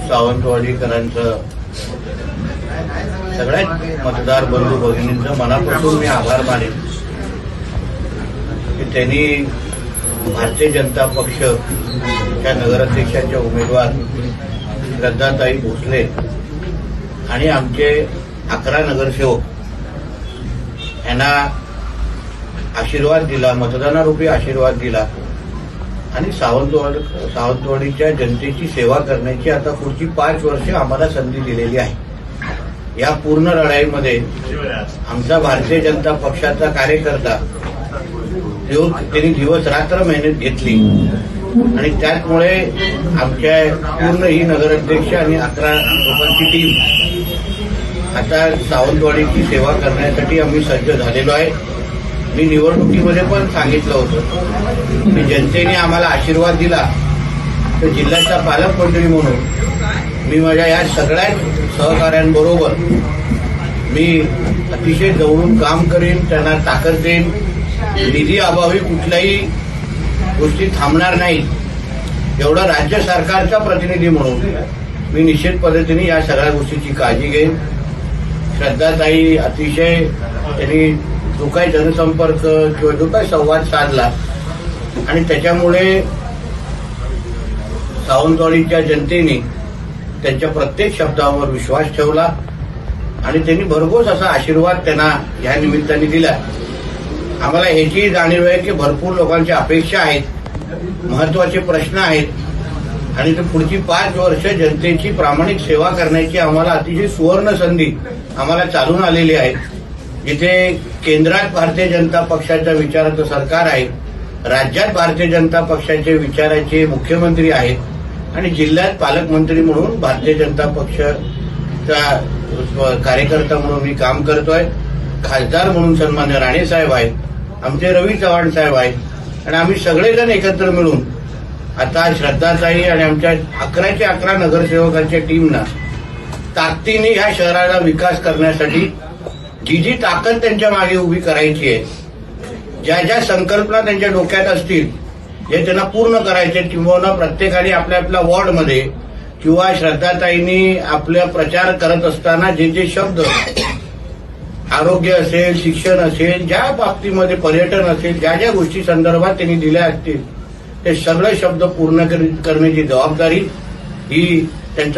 सावंतवाडीकरांचं सगळ्यात मतदार बंधू भगिनींचं मनापासून मी आभार मानेन की त्यांनी भारतीय जनता पक्षच्या नगराध्यक्षाच्या उमेदवार श्रद्धाताई भोसले आणि आमचे 11 नगरसेवक यांना आशीर्वाद दिला, मतदानारूपी आशीर्वाद दिला आणि सावंतवाडीच्या जनतेची सेवा करण्याची आता पुढची 5 वर्ष आम्हाला संधी दिलेली आहे. या पूर्ण लढाईमध्ये आमचा भारतीय जनता पक्षाचा कार्यकर्ता त्यांनी दिवस रात्र मेहनत घेतली आणि त्यामुळे आमच्या पूर्ण ही नगराध्यक्ष आणि 11 लोकांची टीम आता सावंतवाडीची सेवा करण्यासाठी आम्ही सज्ज झालेलो आहे. मी निवडणुकीमध्ये पण सांगितलं होतं की जनतेने आम्हाला आशीर्वाद दिला तर जिल्ह्याचा पालकमंत्री म्हणून मी माझ्या या सगळ्या सहकाऱ्यांबरोबर मी अतिशय जवळून काम करीन, त्यांना ताकद देईन. निधी अभावी कुठल्याही गोष्टी थांबणार नाही एवढं राज्य सरकारचा प्रतिनिधी म्हणून मी निश्चित पद्धतीने या सगळ्या गोष्टीची काळजी घेईन. श्रद्धाताई अतिशय त्यांनी जो काही जनसंपर्क किंवा जो काही संवाद साधला आणि त्याच्यामुळे सावंतवाडीच्या जनतेने त्यांच्या प्रत्येक शब्दावर विश्वास ठेवला आणि त्यांनी भरघोस असा आशीर्वाद त्यांना या निमित्ताने दिला. आम्हाला ह्याची जाणीव आहे की भरपूर लोकांच्या अपेक्षा आहेत, महत्वाचे प्रश्न आहेत आणि ते पुढची 5 वर्ष जनतेची प्रामाणिक सेवा करण्याची आम्हाला अतिशय सुवर्ण संधी आम्हाला चालून आलेली आहे. जिथे केंद्रात भारतीय जनता पक्षाच्या विचाराचं सरकार आहे, राज्यात भारतीय जनता पक्षाचे विचाराचे मुख्यमंत्री आहेत आणि जिल्ह्यात पालकमंत्री म्हणून भारतीय जनता पक्षाचा कार्यकर्ता म्हणून मी काम करतोय. खासदार म्हणून सन्मान्य राणे साहेब आहेत, आमचे रवी चव्हाण साहेब आहेत आणि आम्ही सगळेजण एकत्र मिळून आता श्रद्धाताई आणि आमच्या 11 नगरसेवकांच्या टीमना ताकदीने ह्या शहराला विकास करण्यासाठी जी ताकद त्यांच्या मागे उभी करायची आहे, ज्या ज्या संकल्पना त्यांच्या डोक्यात असतील हे त्यांना पूर्ण करायचे किंवा प्रत्येकाने आपल्या आपल्या वॉर्डमध्ये किंवा श्रद्धाताईंनी आपला प्रचार करत असताना जे जे शब्द आरोग्य असेल, शिक्षण असेल, ज्या बाबतीमध्ये पर्यटन असेल, ज्या ज्या गोष्टी संदर्भात त्यांनी दिल्या असतील ते सगळे शब्द पूर्ण करण्याची जबाबदारी ही त्यांचा